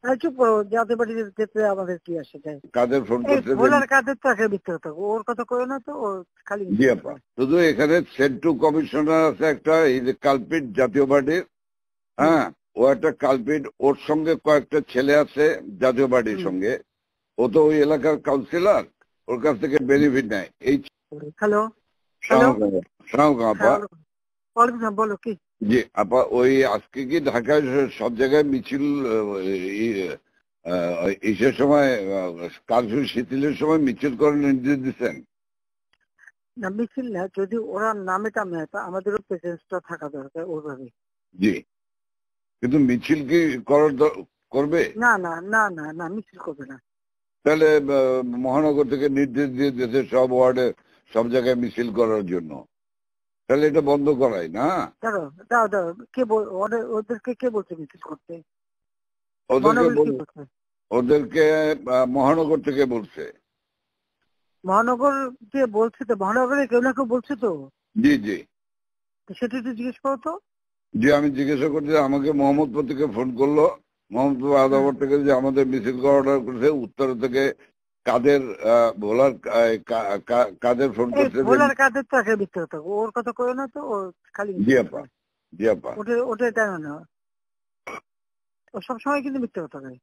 চুপ করো, জাতীয় পার্টির ক্ষেত্রে আমাদের কি আসে যায়? কাদের ফোন করছে? ভোলার কাদের তো একটা মিথ্যে কথা, ওর কথা কয়ে না তো, ওর খালি জি আপা, শুধু এখানে সেন্টু কমিশনার আছে একটা, এই যে কালপিট জাতীয় পার্টির, হ্যাঁ, ও একটা কালপিট, ওর সঙ্গে কয়েকটা ছেলে আছে জাতীয় পার্টির সঙ্গে, ও তো ওই এলাকার কাউন্সিলর, ওর কাছ থেকে বেনিফিট নেয়। এই হ্যালো আপা, বলো কি? জি আপা, ওই আজকে কি ঢাকায় সব জায়গায় মিছিল ইসের সময় কারফিউ শিথিলের সময় মিছিল করার নির্দেশ দিচ্ছেন? না, মিছিল না, যদি ওরা নামে টামে আমাদেরও প্রেজেন্সটা থাকা দরকার ওইভাবে। জি, কিন্তু মিছিল কি করবে? না না না না না, মিছিল করবে না। তাহলে মহানগর থেকে নির্দেশ দিয়ে দিয়েছে সব ওয়ার্ডে সব জায়গায় মিছিল করার জন্য, তাহলে এটা বন্ধ করাই না? দাও দাও, ওদেরকে কে বলছে মিছিল করতে? ওদেরকে মহানগর থেকে বলছে। মহানগর কে বলছে? তো মহানগরে কেউ না কেউ বলছে তো। জি জি, সেটা একটু জিজ্ঞেস করো তো। জি, আমি জিজ্ঞাসা করছি, আমাকে মোহাম্মদপুর থেকে ফোন করলো, মোহাম্মদপুর আদাবর থেকে, যে আমাদের মিছিল করা অর্ডার করেছে। উত্তর থেকে কাদের ভোলার কাদের ফোন করছে? ভোলার কাদের তো একটা মিথ্যে কথা, ওর কথা কয়ে না তো, ওর খালি। জি আপা, জি আপা, ওটাই তাই না, ও সবসময় কিন্তু মিথ্যে কথা কয়।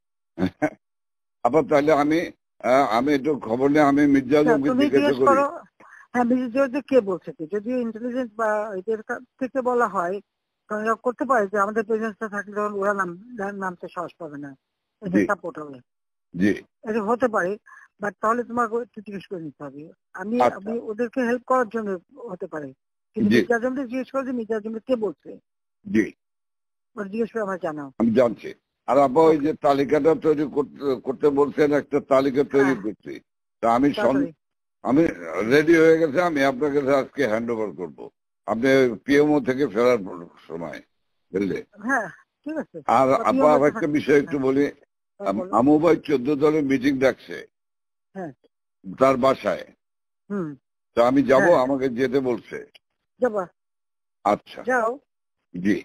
আপা তাহলে আমি একটু খবর নিয়ে আমি মির্জা আলমকে জিজ্ঞাসা করি। হ্যাঁ, মির্জা কে বলছে কি? যদি ইন্টেলিজেন্স বা এদের থেকে বলা হয়, করতে পারে যে আমাদের প্রেজেন্সটা থাকলে তখন ওরা নামতে সাহস পাবে না, এটা সাপোর্ট হবে। জি, এটা হতে পারে, বাট তাহলে তোমাকে একটু জিজ্ঞেস করে নিতে হবে। আমি ওদেরকে হেল্প করার জন্য হতে পারে, কিন্তু মির্জা আজমকে জিজ্ঞেস করে যে মির্জা আজমকে কে বলছে। জি, ওরা জিজ্ঞেস করে আমার জানাও। আমি জানছি। আর আপা ওই যে তালিকাটা তৈরি করতে বলছেন, একটা তালিকা তৈরি করছি, তা আমি রেডি হয়ে গেছে, আমি আপনাকে আজকে হ্যান্ড ওভার করবো, আপনি পিএমও থেকে ফেরার সময়, বুঝলে? হ্যাঁ ঠিক আছে। আর আপা একটা বিষয় একটু বলি, আমু ভাই 14 দলের মিটিং ডাকছে তার বাসায়, তো আমি যাব, আমাকে যেতে বলছে। যাবা? আচ্ছা যাও। জি,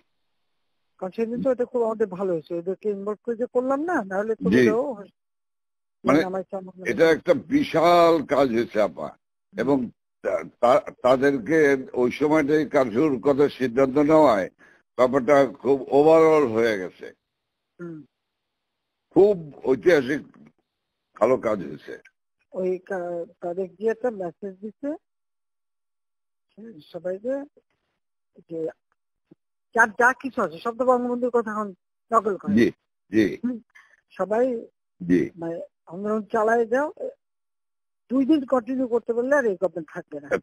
কারণ সেদিন তো এটা খুব আমাদের ভালো হয়েছে, ওদেরকে ইনভলভ করে যে করলাম না, নাহলে তো মানে এটা একটা বিশাল কাজ হয়েছে আপা, এবং তাদেরকে ওই সময়টাই কারফিউর কথা সিদ্ধান্ত নেওয়ায় ব্যাপারটা খুব ওভারঅল হয়ে গেছে, খুব ঐতিহাসিক ভালো কাজ হয়েছে। ওই তাদের গিয়ে একটা মেসেজ দিচ্ছে সবাইকে যে যার যা কিছু আছে সব তো বঙ্গবন্ধুর কথা এখন নকল করে। জি জি, সবাই জি, মানে আন্দোলন চালায় যাও, 2 দিন কন্টিনিউ করতে পারলে আর এই গভর্নমেন্ট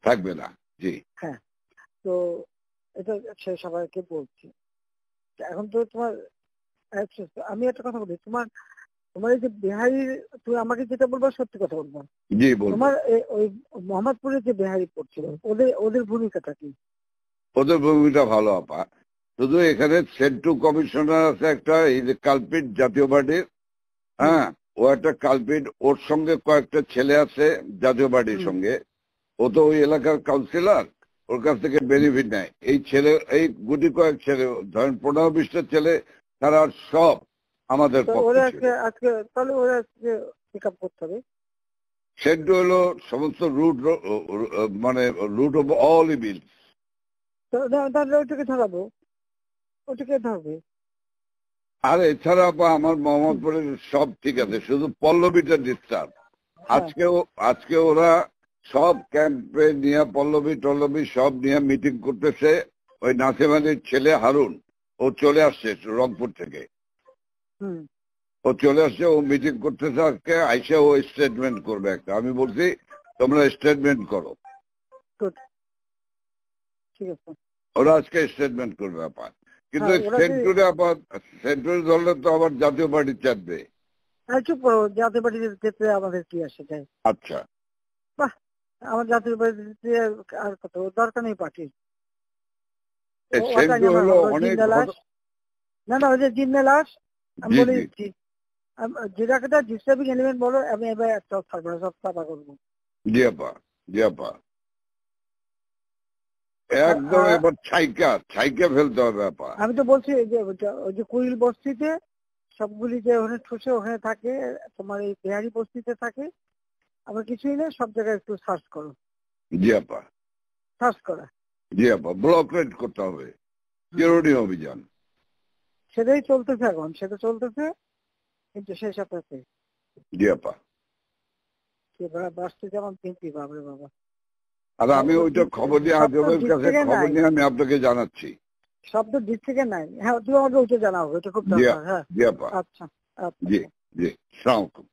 থাকবে না। জি, হ্যাঁ, তো এটা সে সবাইকে বলছি। এখন তো তোমার, আমি একটা কথা বলি, তোমার এই যে বিহারির, তুমি আমাকে যেটা বলবো সত্যি কথা বলবো। জি, তোমার ওই মোহাম্মদপুরে যে বিহারি পড়ছিল, ওদের ভূমিকাটা কি? ওদের ভূমিকা ভালো আপা, শুধু এখানে সেন্টু কমিশনার আছে একটা, এই যে কালপিট জাতীয় পার্টির, হ্যাঁ, ও একটা কালপিট, ওর সঙ্গে কয়েকটা ছেলে আছে জাতীয় পার্টির সঙ্গে, ও তো ওই এলাকার কাউন্সিলর, ওর কাছ থেকে বেনিফিট নেয়। এই গুটি কয়েক ছেলে, ধরেন 15-20টা ছেলে, তারা সব আমাদের সেন্টু হলো সমস্ত রুট, মানে রুট অফ অল ইভিলস। ওটাকে ধরাবো, ওটাকে ধরবে। আর এছাড়া আমার মোহাম্মদপুরের সব ঠিক আছে, শুধু পল্লবীটা ডিস্টার্ব। আজকে ওরা সব ক্যাম্পে নিয়ে পল্লবী সব নিয়ে মিটিং করতেছে। ওই নাসিম আলীর ছেলে হারুন, ও চলে আসছে রংপুর থেকে, ও চলে আসছে, ও মিটিং করতেছে আজকে, আইসা ও স্টেটমেন্ট করবে একটা। আমি বলছি তোমরা স্টেটমেন্ট করো, ওরা আজকে স্টেটমেন্ট করবে আপা। কিন্তু সেন্ট্রাল ধরলে তো আবার জাতীয় পার্টি চাপবে। চুপ করো, জাতীয় পার্টির ক্ষেত্রে আমাদের কি আসে যায়? আচ্ছা, বাহ, আমার জাতীয় পার্টিতে আর কত দরকার নেই পার্টির। না না, ওই যে জিন্না লাশ, আমি বলে দিচ্ছি, যেটা ডিস্টার্বিং এলিমেন্ট বলো, আমি এবার একটা থাকবো না, সব সাফা করবো। জি আপা, জি আপা, একদম এবার ছাইকা ফেলতে হবে আপা। আমি তো বলছি ওই যে কুইল বস্তিতে সবগুলি যে ওখানে ঠুসে ওখানে থাকে, তোমার এই বিহারি বস্তিতে থাকে। আবার কিছুই না, সব জায়গায় একটু সার্চ করো। জি আপা, সার্চ করা। জি আপা, ব্লক রেড করতে হবে, জরুরি অভিযান। সেটাই চলতেছে এখন, সেটা চলতেছে, কিন্তু সেই সাথে জি আপা বাঁচতে যেমন পিঙ্কি, বাবরে বাবা। আর আমি ওইটা খবর নিয়ে আজবের কাছে খবর নিয়ে আমি আপনাকে জানাচ্ছি। শব্দ ডিস্ট্রিক্টে নাই। হ্যাঁ, তুমি আমাকে ওইটা জানাও, ওইটা খুব দরকার। হ্যাঁ, জি আপা, আচ্ছা আচ্ছা, জি জি, আসসালামু আলাইকুম।